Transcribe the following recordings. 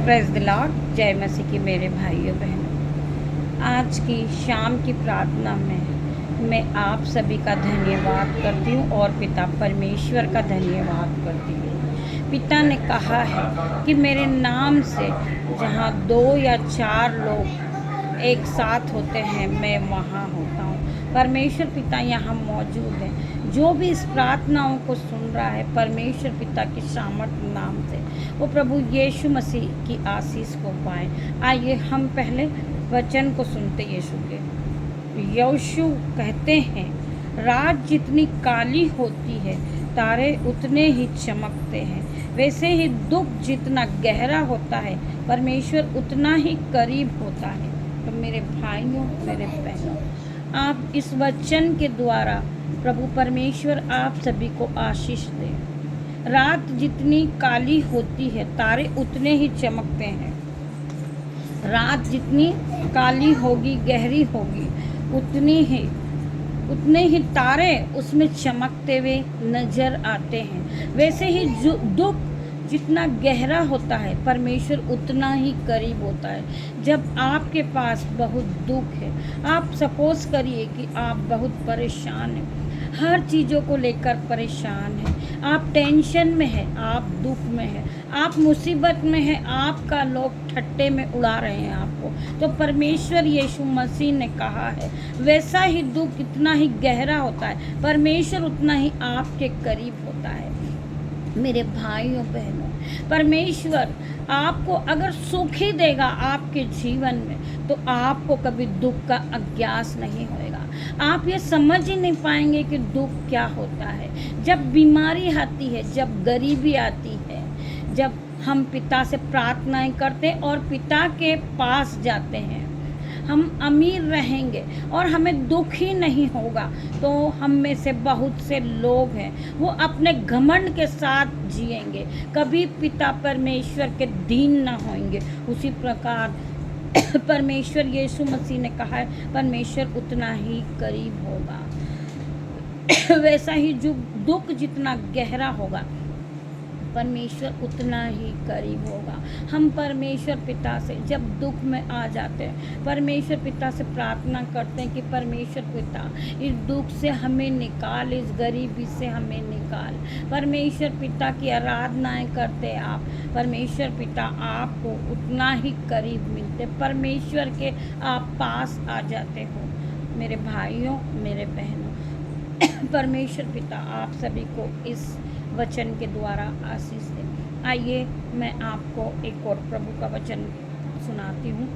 Praise the Lord. जय मसीह की मेरे भाइयों बहनों, आज की शाम की प्रार्थना में मैं आप सभी का धन्यवाद करती हूँ और पिता परमेश्वर का धन्यवाद करती हूँ। पिता ने कहा है कि मेरे नाम से जहाँ 2 या 4 लोग एक साथ होते हैं मैं वहाँ होता हूँ। परमेश्वर पिता यहाँ मौजूद है। जो भी इस प्रार्थनाओं को सुन रहा है परमेश्वर पिता की सामर्थ्य नाम से वो प्रभु यीशु मसीह की आशीष को पाए। आइए हम पहले वचन को सुनते यीशु के। यीशु कहते हैं, रात जितनी काली होती है तारे उतने ही चमकते हैं, वैसे ही दुख जितना गहरा होता है परमेश्वर उतना ही करीब होता है। तो मेरे भाइयों मेरे बहनों, आप इस वचन के द्वारा प्रभु परमेश्वर आप सभी को आशीष दे। रात जितनी काली होती है तारे उतने ही चमकते हैं। रात जितनी काली होगी गहरी होगी उतने ही तारे उसमें चमकते हुए नजर आते हैं। वैसे ही जो दुख जितना गहरा होता है परमेश्वर उतना ही करीब होता है। जब आपके पास बहुत दुख है, आप सपोज करिए कि आप बहुत परेशान हैं, हर चीज़ों को लेकर परेशान हैं, आप टेंशन में हैं, आप दुख में हैं, आप मुसीबत में हैं, आपका लोग ठट्टे में उड़ा रहे हैं आपको, तो परमेश्वर यीशु मसीह ने कहा है वैसा ही दुख इतना ही गहरा होता है, परमेश्वर उतना ही आपके करीब होता है। मेरे भाइयों बहनों, परमेश्वर आपको अगर सुख ही देगा आपके जीवन में तो आपको कभी दुख का अज्ञास नहीं होएगा। आप ये समझ ही नहीं पाएंगे कि दुख क्या होता है। जब बीमारी आती है, जब गरीबी आती है, जब हम पिता से प्रार्थनाएं करते हैं और पिता के पास जाते हैं, हम अमीर रहेंगे और हमें दुख ही नहीं होगा। तो हम में से बहुत से लोग हैं वो अपने घमंड के साथ जिएंगे, कभी पिता परमेश्वर के दीन ना होंगे। उसी प्रकार परमेश्वर यीशु मसीह ने कहा है परमेश्वर उतना ही करीब होगा। वैसा ही जो दुख जितना गहरा होगा परमेश्वर उतना ही करीब होगा। हम परमेश्वर पिता से जब दुख में आ जाते हैं परमेश्वर पिता से प्रार्थना करते हैं कि परमेश्वर पिता इस दुख से हमें निकाल, इस गरीबी से हमें निकाल। परमेश्वर पिता की आराधनाएं करते आप, परमेश्वर पिता आपको उतना ही करीब मिलते, परमेश्वर के आप पास आ जाते हो। मेरे भाइयों मेरे बहनों, परमेश्वर पिता आप सभी को इस वचन के द्वारा आशीष दे। आइए मैं आपको एक और प्रभु का वचन सुनाती हूँ।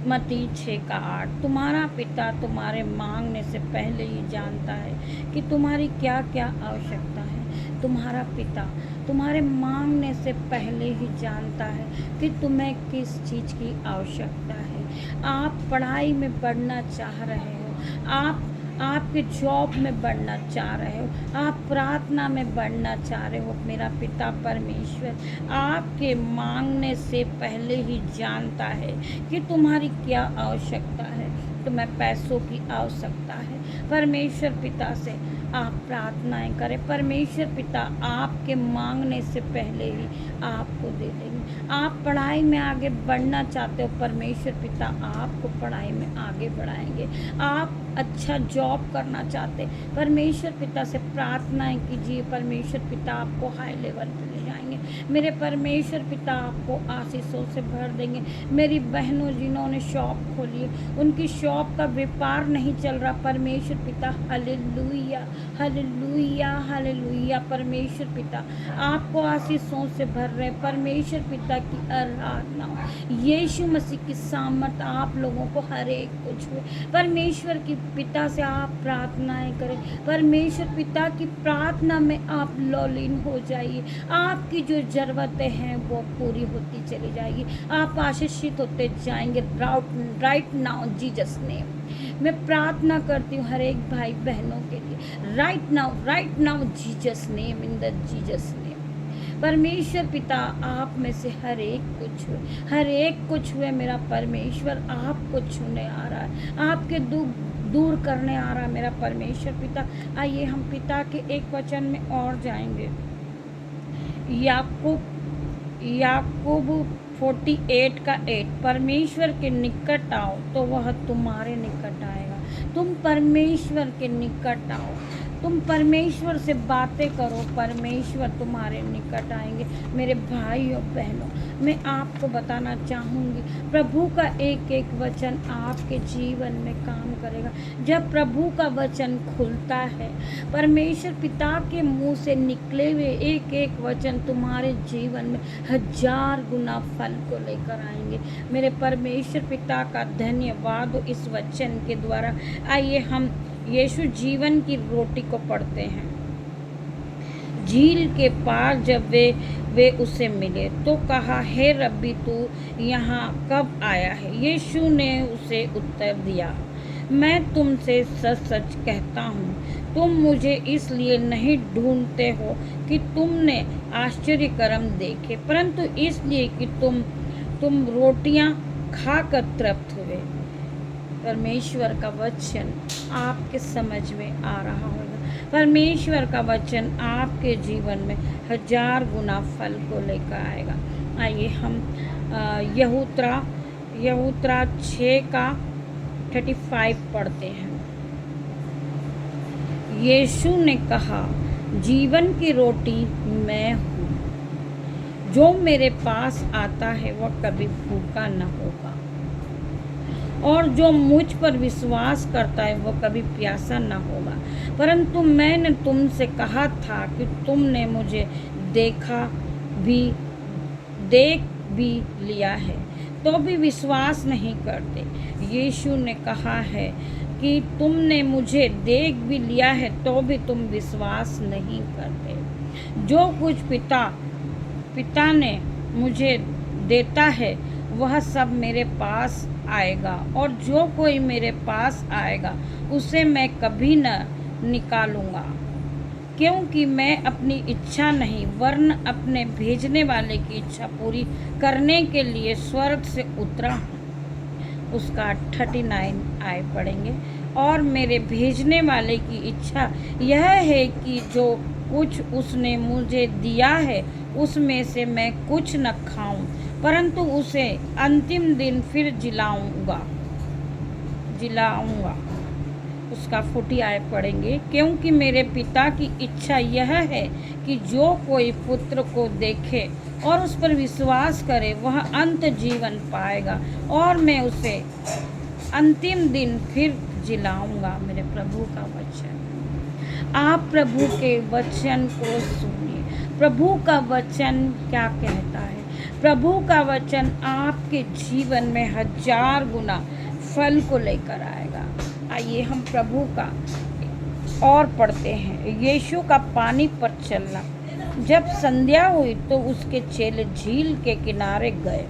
मत्ती 6:8, तुम्हारा पिता तुम्हारे मांगने से पहले ही जानता है कि तुम्हारी क्या क्या आवश्यकता है। तुम्हारा पिता तुम्हारे मांगने से पहले ही जानता है कि तुम्हें किस चीज़ की आवश्यकता है। आप पढ़ाई में बढ़ना चाह रहे हो, आपके जॉब में बढ़ना चाह रहे हो, आप प्रार्थना में बढ़ना चाह रहे हो, मेरा पिता परमेश्वर आपके मांगने से पहले ही जानता है कि तुम्हारी क्या आवश्यकता है। तुम्हें पैसों की आवश्यकता है, परमेश्वर पिता से आप प्रार्थनाएं करें, परमेश्वर पिता आपके मांगने से पहले ही आपको दे देंगे। आप पढ़ाई में आगे बढ़ना चाहते हो, परमेश्वर पिता आपको पढ़ाई में आगे बढ़ाएंगे। आप अच्छा जॉब करना चाहते, परमेश्वर पिता से प्रार्थनाएं कीजिए, परमेश्वर पिता आपको हाई लेवल पर ले जाएंगे। मेरे परमेश्वर पिता आपको आशीषों से भर देंगे। मेरी बहनों जिन्होंने शॉप खोली है उनकी शॉप का व्यापार नहीं चल रहा, परमेश्वर पिता हालेलुया हालेलुया हालेलुया, परमेश्वर पिता आपको आशीषों से भर रहे। परमेश्वर पिता की आराधना, यीशु मसीह की सामर्थ आप लोगों को हर एक को छुए। परमेश्वर की पिता से आप प्रार्थनाएं करें, परमेश्वर पिता की प्रार्थना में आप लौलीन हो जाइए। आपकी जो ज़रूरतें हैं वो पूरी होती चली जाएगी, आप आशीषित होते जाएंगे। राइट नाउ जीसस नेम मैं प्रार्थना करती हूँ हर एक भाई बहनों के लिए। Right now Jesus name, in the Jesus name. परमेश्वर पिता आप में से हर एक को छुए। मेरा परमेश्वर आपको छूने आ रहा है, आपके दुख दूर करने आ रहा है मेरा परमेश्वर पिता। आइए हम पिता के एक वचन में और जाएंगे। याकूब 48 का 8, परमेश्वर के निकट आओ तो वह तुम्हारे निकट आएगा। तुम परमेश्वर के निकट आओ, तुम परमेश्वर से बातें करो, परमेश्वर तुम्हारे निकट आएंगे। मेरे भाई और बहनों, मैं आपको बताना चाहूँगी, प्रभु का एक एक वचन आपके जीवन में काम करेगा। जब प्रभु का वचन खुलता है, परमेश्वर पिता के मुंह से निकले हुए एक एक वचन तुम्हारे जीवन में 1000 गुना फल को लेकर आएंगे। मेरे परमेश्वर पिता का धन्यवाद हो इस वचन के द्वारा। आइए हम यीशु जीवन की रोटी को पढ़ते हैं। झील के पार जब वे उसे मिले तो कहा, हे रब्बी, तू यहाँ कब आया है? यीशु ने उसे उत्तर दिया, मैं तुमसे सच सच कहता हूँ, तुम मुझे इसलिए नहीं ढूंढते हो कि तुमने आश्चर्य कर्म देखे, परंतु इसलिए कि तुम रोटियाँ खाकर तृप्त हुए। परमेश्वर का वचन आपके समझ में आ रहा होगा। परमेश्वर का वचन आपके जीवन में 1000 गुना फल को लेकर आएगा। आइए हम यहूत्रा 6 का 35 पढ़ते हैं। यीशु ने कहा, जीवन की रोटी मैं हूँ, जो मेरे पास आता है वह कभी भूखा न होगा, और जो मुझ पर विश्वास करता है वो कभी प्यासा न होगा। परंतु मैंने तुमसे कहा था कि तुमने मुझे देख भी लिया है तो भी विश्वास नहीं करते। यीशु ने कहा है कि तुमने मुझे देख भी लिया है तो भी तुम विश्वास नहीं करते। जो कुछ पिता ने मुझे देता है वह सब मेरे पास आएगा, और जो कोई मेरे पास आएगा उसे मैं कभी न निकालूंगा, क्योंकि मैं अपनी इच्छा नहीं वरन अपने भेजने वाले की इच्छा पूरी करने के लिए स्वर्ग से उतरा हूँ। उसका 39 आए पढ़ेंगे। और मेरे भेजने वाले की इच्छा यह है कि जो कुछ उसने मुझे दिया है उसमें से मैं कुछ न खाऊं, परंतु उसे अंतिम दिन फिर जिलाऊंगा। उसका 40 आए पढ़ेंगे। क्योंकि मेरे पिता की इच्छा यह है कि जो कोई पुत्र को देखे और उस पर विश्वास करे वह अंत जीवन पाएगा, और मैं उसे अंतिम दिन फिर जिलाऊंगा। मेरे प्रभु का वचन, आप प्रभु के वचन को सुनिए। प्रभु का वचन क्या कहता है? प्रभु का वचन आपके जीवन में 1000 गुना फल को लेकर आएगा। आइए हम प्रभु का और पढ़ते हैं। यीशु का पानी पर चलना। जब संध्या हुई तो उसके चेले झील के किनारे गए।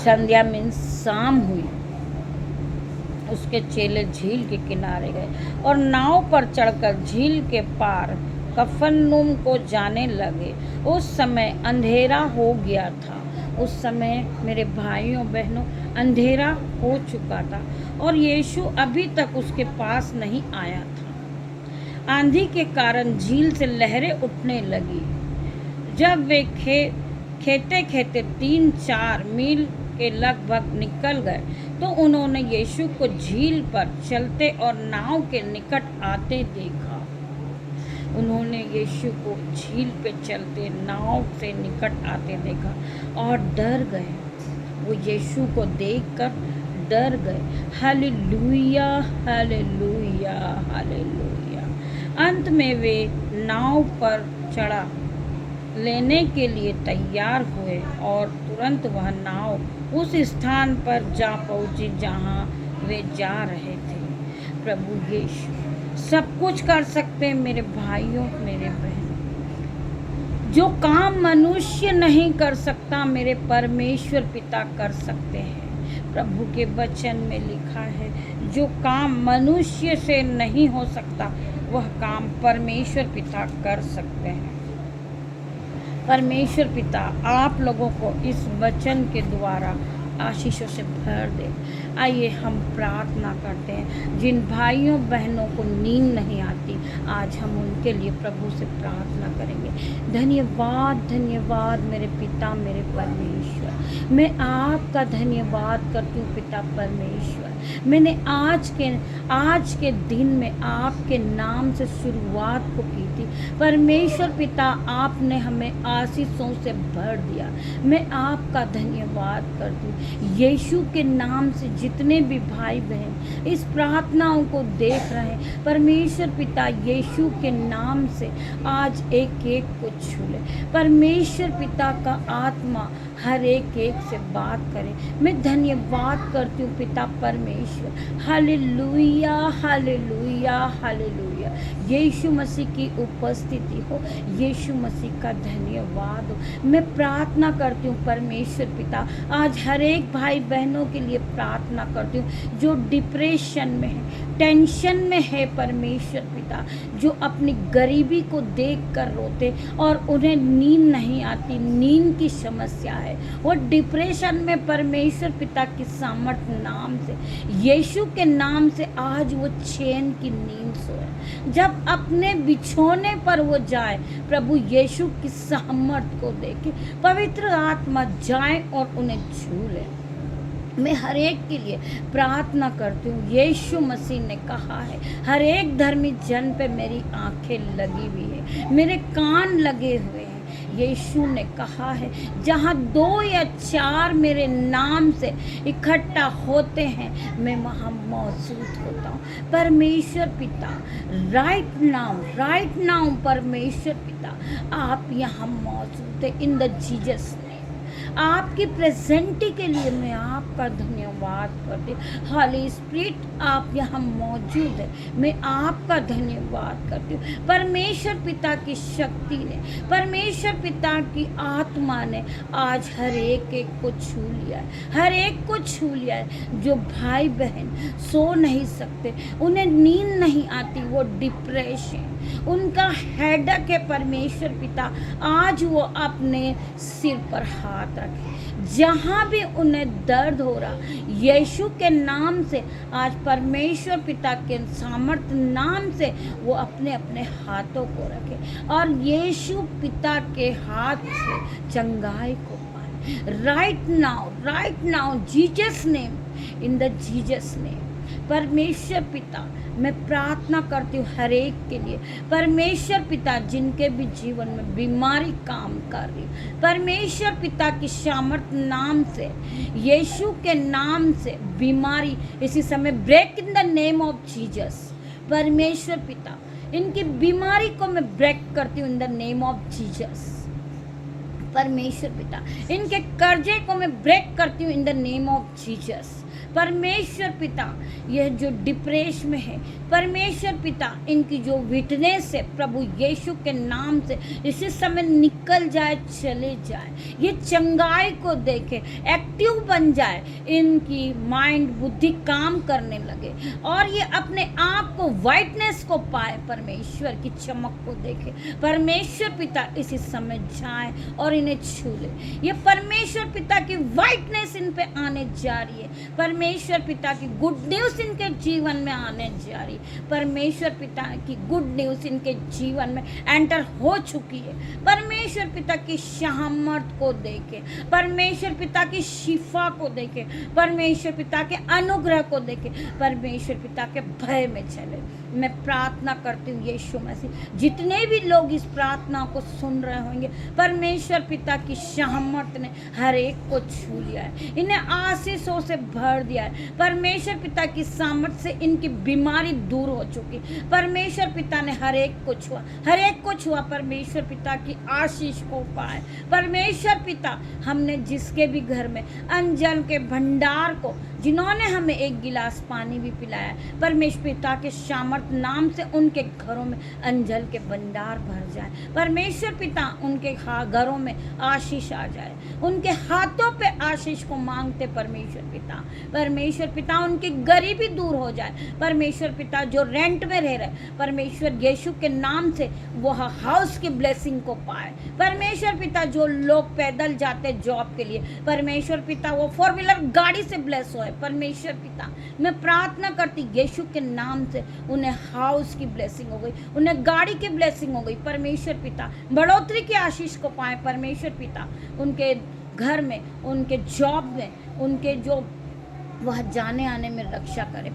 संध्या मीन्स शाम हुई। उसके चेले झील के किनारे गए और नाव पर चढ़कर झील के पार कफरनहूम को जाने लगे। उस समय अंधेरा हो गया था। उस समय मेरे भाइयों बहनों अंधेरा हो चुका था और यीशु अभी तक उसके पास नहीं आया था। आंधी के कारण झील से लहरें उठने लगी। जब वे खेते 3-4 मील के लगभग निकल गए तो उन्होंने यीशु को झील पर चलते और नाव के निकट आते देखा। उन्होंने यीशु को झील पे चलते नाव से निकट आते देखा और डर गए। वो यीशु को देखकर डर गए। Hallelujah, hallelujah, hallelujah. अंत में वे नाव पर चढ़ा लेने के लिए तैयार हुए और तुरंत वह नाव उस स्थान पर जा पहुंची जहां वे जा रहे थे। प्रभु यीशु सब कुछ कर सकते हैं मेरे भाइयों, मेरे बहनों। जो काम मनुष्य नहीं कर सकता मेरे परमेश्वर पिता कर सकते हैं। प्रभु के वचन में लिखा है, जो काम मनुष्य से नहीं हो सकता वह काम परमेश्वर पिता कर सकते हैं। परमेश्वर पिता आप लोगों को इस वचन के द्वारा आशीषों से भर दे। आइए हम प्रार्थना करते हैं। जिन भाइयों बहनों को नींद नहीं आती, आज हम उनके लिए प्रभु से प्रार्थना करेंगे। धन्यवाद धन्यवाद मेरे पिता मेरे परमेश्वर, मैं आपका धन्यवाद करती हूँ पिता परमेश्वर। मैंने आज के दिन में आपके नाम से शुरुआत को की थी परमेश्वर पिता, आपने हमें आशीषों से भर दिया। मैं आपका धन्यवाद करती हूँ। यीशु के नाम से जितने भी भाई बहन इस प्रार्थनाओं को देख रहे हैं, परमेश्वर पिता यीशु के नाम से आज एक एक को छू ले। परमेश्वर पिता का आत्मा हर एक से बात करे। मैं धन्यवाद करती हूँ पिता परमेश्वर। Hallelujah hallelujah hallelujah. यीशु मसीह की उपस्थिति हो, यीशु मसीह का धन्यवाद हो। मैं प्रार्थना करती हूँ परमेश्वर पिता, आज हर एक भाई बहनों के लिए प्रार्थना करती हूँ जो डिप्रेशन में है, टेंशन में है परमेश्वर पिता, जो अपनी गरीबी को देख कर रोते और उन्हें नींद नहीं आती, नींद की समस्या है, वो डिप्रेशन में परमेश्वर पिता की सामर्थ नाम से, यीशु के नाम से आज वो चैन की नींद सोए। जब अपने बिछोने पर वो जाए, प्रभु यीशु की सामर्थ को देखे पवित्र आत्मा जाए और उन्हें छू ले। मैं हर एक के लिए प्रार्थना करती हूँ। यीशु मसीह ने कहा है, हर एक धर्मी जन पे मेरी आंखें लगी हुई है, मेरे कान लगे हुए हैं। यीशु ने कहा है, जहाँ 2 या 4 मेरे नाम से इकट्ठा होते हैं, मैं वहाँ मौजूद होता हूँ। परमेश्वर पिता राइट नाउ परमेश्वर पिता आप यहाँ मौजूद है। इन द जीसस नेम आपकी प्रेजेंटी के लिए मैं आपका धन्यवाद करती हूँ। हॉली स्पिरिट आप यहाँ मौजूद है, मैं आपका धन्यवाद करती हूँ। परमेश्वर पिता की शक्ति ने, परमेश्वर पिता की आत्मा ने आज हर एक को छू लिया है, हर एक को छू लिया है। जो भाई बहन सो नहीं सकते, उन्हें नींद नहीं आती, वो डिप्रेशन, उनका हेडेक है परमेश्वर पिता, आज वो अपने सिर पर हाथ रखे। जहाँ भी उन्हें दर्द हो रहा, यीशु के नाम से आज परमेश्वर पिता के सामर्थ नाम से वो अपने अपने हाथों को रखे और यीशु पिता के हाथ से चंगाई को पाए। Right now Jesus name, in the Jesus name. परमेश्वर पिता मैं प्रार्थना करती हूँ हर एक के लिए। परमेश्वर पिता जिनके भी जीवन में बीमारी काम कर रही, परमेश्वर पिता की सामर्थ नाम से, यीशु के नाम से बीमारी इसी समय break in the name of Jesus. परमेश्वर पिता इनकी बीमारी को मैं ब्रेक करती हूँ in the name of Jesus. परमेश्वर पिता इनके कर्जे को मैं ब्रेक करती हूँ in the name of Jesus. परमेश्वर पिता यह जो डिप्रेशन में है, परमेश्वर पिता इनकी जो वीकनेस है, प्रभु यीशु के नाम से इसी समय निकल जाए, चले जाए, ये चंगाई को देखे, एक्टिव बन जाए, इनकी माइंड बुद्धि काम करने लगे और ये अपने आप को वाइटनेस को पाए, परमेश्वर की चमक को देखे। परमेश्वर पिता इसी समय जाए और इन्हें छू ले। ये परमेश्वर पिता की वाइटनेस इन पे आने जा रही है, परमेश्वर पिता की गुड न्यूज़ इनके जीवन में आने जा रही, परमेश्वर पिता की गुड न्यूज़ इनके जीवन में एंटर हो चुकी है। परमेश्वर पिता की सामर्थ को देखे, परमेश्वर पिता की शिफा को देखे, परमेश्वर पिता के अनुग्रह को देखे, परमेश्वर पिता के भय में चले। मैं प्रार्थना करती हूँ यीशु मसीह, जितने भी लोग इस प्रार्थना को सुन रहे होंगे, परमेश्वर पिता की सामर्थ ने हर एक को छू लिया है, इन्हें आशीषों से भर दिया है। परमेश्वर पिता की सामर्थ से इनकी बीमारी दूर हो चुकी। परमेश्वर पिता ने हर एक को छुआ, हर एक को छुआ, परमेश्वर पिता की आशीष को पाए। परमेश्वर पिता हमने जिसके भी घर में अंजन के भंडार को जिन्होंने हमें एक गिलास पानी भी पिलाया। परमेश्वर पिता के सामर्थ नाम से उनके घरों में अंजल के भंडार भर जाए। परमेश्वर पिता उनके घरों में आशीष आ जाए, उनके हाथों पे आशीष को मांगते परमेश्वर पिता। परमेश्वर पिता उनकी गरीबी दूर हो जाए। परमेश्वर पिता जो रेंट में रह रहे, परमेश्वर यीशु के नाम से वो हाउस की ब्लेसिंग को पाए। परमेश्वर पिता जो लोग पैदल जाते जॉब के लिए, परमेश्वर पिता वो 4 व्हीलर गाड़ी से ब्लेस होए। परमेश्वर पिता मैं प्रार्थना करती यीशु के नाम से उन्हें हाउस की ब्लेसिंग हो गई, उन्हें गाड़ी की ब्लेसिंग हो गई। परमेश्वर पिता बढ़ोतरी की आशीष को पाए। परमेश्वर पिता उनके घर में, उनके जॉब में, उनके जो वह जाने आने में रक्षा करे।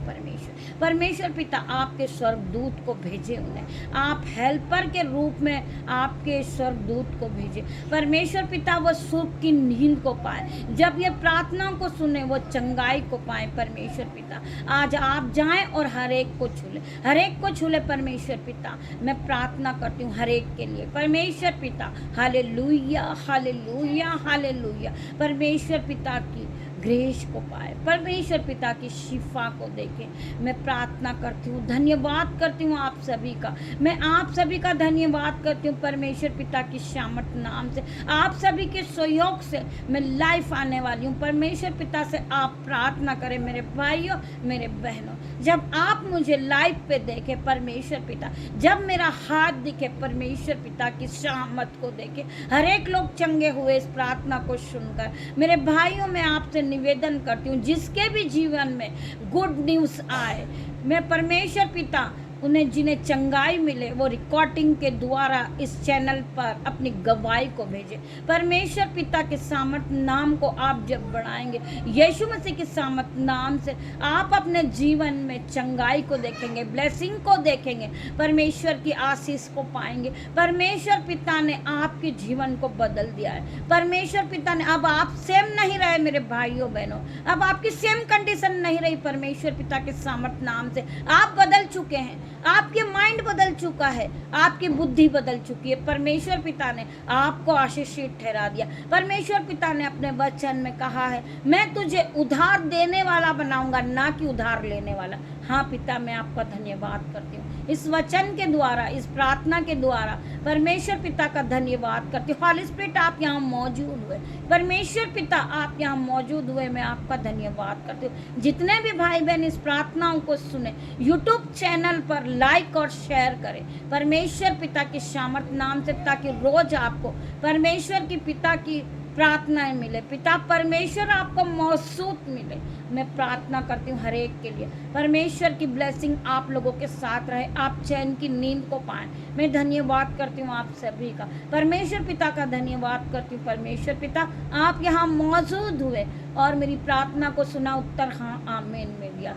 परमेश्वर पिता आपके स्वर्गदूत को भेजे, उन्हें आप हेल्पर के रूप में आपके स्वर्गदूत को भेजे। परमेश्वर पिता वो सुख की नींद को पाए, जब ये प्रार्थना को सुने वो चंगाई को पाए। परमेश्वर पिता आज आप जाएं और हर एक को छूले, हर एक को छूले। परमेश्वर पिता मैं प्रार्थना करती हूँ हर एक के लिए। परमेश्वर पिता हालेलुया हालेलुया हालेलुया। परमेश्वर पिता की ग्रेस को पाए, परमेश्वर पिता की शिफा को देखे। मैं प्रार्थना करती हूँ, धन्यवाद करती हूँ आप सभी का, मैं आप सभी का धन्यवाद करती हूँ परमेश्वर पिता की सामर्थ नाम से। आप सभी के सहयोग से मैं लाइफ आने वाली हूँ। परमेश्वर पिता से आप प्रार्थना करें मेरे भाइयों मेरे बहनों, जब आप मुझे लाइव पे देखे परमेश्वर पिता, जब मेरा हाथ दिखे परमेश्वर पिता की सामर्थ को देखे, हर एक लोग चंगे हुए इस प्रार्थना को सुनकर। मेरे भाइयों मैं आपसे निवेदन करती हूँ जिसके भी जीवन में गुड न्यूज़ आए, मैं परमेश्वर पिता उन्हें जिन्हें चंगाई मिले वो रिकॉर्डिंग के द्वारा इस चैनल पर अपनी गवाही को भेजे। परमेश्वर पिता के सामर्थ नाम को आप जब बढ़ाएंगे, यीशु मसीह के सामर्थ नाम से आप अपने जीवन में चंगाई को देखेंगे, ब्लेसिंग को देखेंगे, परमेश्वर की आशीष को पाएंगे। परमेश्वर पिता ने आपके जीवन को बदल दिया है। परमेश्वर पिता ने अब आप सेम नहीं रहे मेरे भाइयों बहनों, अब आपकी सेम कंडीशन नहीं रही। परमेश्वर पिता के सामर्थ नाम से आप बदल चुके हैं, आपके माइंड बदल चुका है, आपकी बुद्धि बदल चुकी है। परमेश्वर पिता ने आपको आशीषित ठहरा दिया। परमेश्वर पिता ने अपने वचन में कहा है मैं तुझे उधार देने वाला बनाऊंगा, ना कि उधार लेने वाला। हाँ पिता मैं आपका धन्यवाद करती हूँ इस वचन के द्वारा, इस प्रार्थना के द्वारा। परमेश्वर पिता का धन्यवाद करती हूँ। हॉली स्पिरिट आप यहाँ मौजूद हुए, परमेश्वर पिता आप यहाँ मौजूद हुए, मैं आपका धन्यवाद करती हूँ। जितने भी भाई बहन इस प्रार्थनाओं को सुने यूट्यूब चैनल पर लाइक और शेयर करें परमेश्वर पिता के सामर्थ नाम से, ताकि रोज आपको परमेश्वर की पिता की प्रार्थनाएं मिले, पिता परमेश्वर आपको मौजूद मिले। मैं प्रार्थना करती हूँ हर एक के लिए, परमेश्वर की ब्लेसिंग आप लोगों के साथ रहे, आप चैन की नींद को पाएं। मैं धन्यवाद करती हूँ आप सभी का, परमेश्वर पिता का धन्यवाद करती हूँ। परमेश्वर पिता आप यहाँ मौजूद हुए और मेरी प्रार्थना को सुना, उत्तर हाँ आमीन में दिया।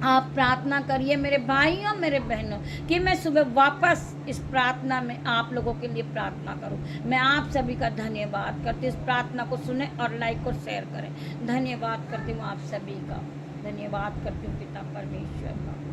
आप प्रार्थना करिए मेरे भाइयों मेरे बहनों कि मैं सुबह वापस इस प्रार्थना में आप लोगों के लिए प्रार्थना करूं। मैं आप सभी का धन्यवाद करती हूँ, इस प्रार्थना को सुने और लाइक और शेयर करें। धन्यवाद करती हूँ आप सभी का, धन्यवाद करती हूँ पिता परमेश्वर का।